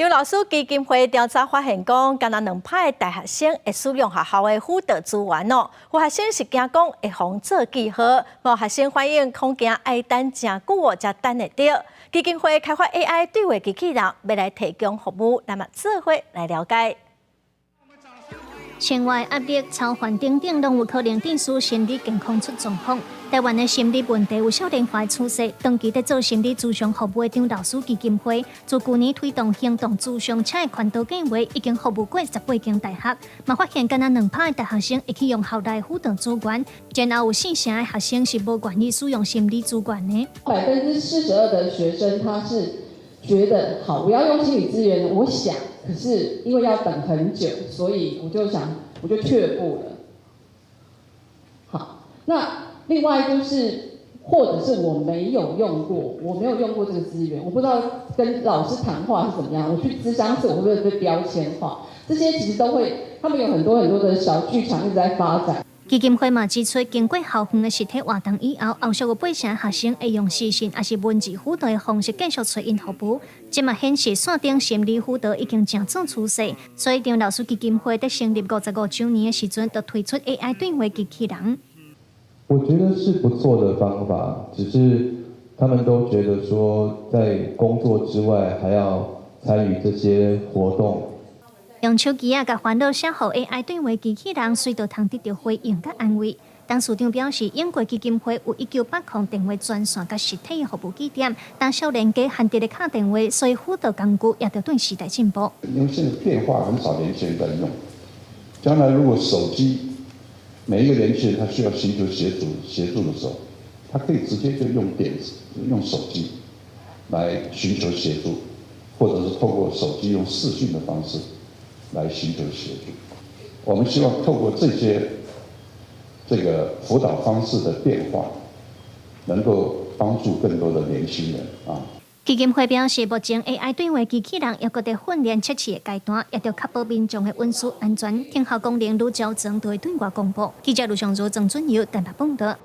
张老师基金会调查发现，讲敢若2派大学生会使用学校的辅导资源哦。有学生是惊讲会防做记号，无学生反映恐惊爱等真久哦，才等会到。基金会开发 AI 对话机器人，要来提供服务，咱们做伙来了解。生活压力、操烦等等，拢有可能导致心理健康出状况。台湾的心理问题有少年化的趋势，长期在做心理咨询服务的张老师基金会，自去年推动行动咨询车的宽导计划，已经服务过18间大学，嘛发现敢若2派的大学生会去用校内辅导资源，然后有4成的学生是无愿意使用心理资源的。42%的学生他是觉得好，我要用心理资源，我想，可是因为要等很久，所以我就却步了。好，那另外就是，或者是我没有用过这个资源，我不知道跟老师谈话是怎么样，我去咨商室我会不会被标签化？这些其实都会，他们有很多的小剧场一直在发展。基金会嘛指出，经过校园的实体活动以后，后续有8成学生会用视讯还是文字辅导的方式继续找因服务。这嘛显示线顶心理辅导已经正做趋势，所以张老师基金会在成立55周年的时阵，就推出 AI 对话机器人。我觉得是不错的方法，只是他们都觉得说，在工作之外还要参与这些活动。用手机甲烦恼写互 AI 对话机器人，随着通得到回应甲安慰。当市长表示，英国基金会有1980电话专线甲实体的服务据点，当少年家限制的卡电话，所以辅导工具也着对时代进步。因为现在电话很少年轻人在用，将来如果手机每一个年轻人他需要寻求协助的时候，他可以直接就用用手机来寻求协助，或者是透过手机用视讯的方式来寻求协助。我们希望透过这个辅导方式的变化，能够帮助更多的年轻人啊。基金会表示，目前 AI 对话机器人也搁在训练测试的阶段，也着确保民众的运输安全。听候功能愈较长，就会对外公布。记者卢尚如、郑准佑台北报道。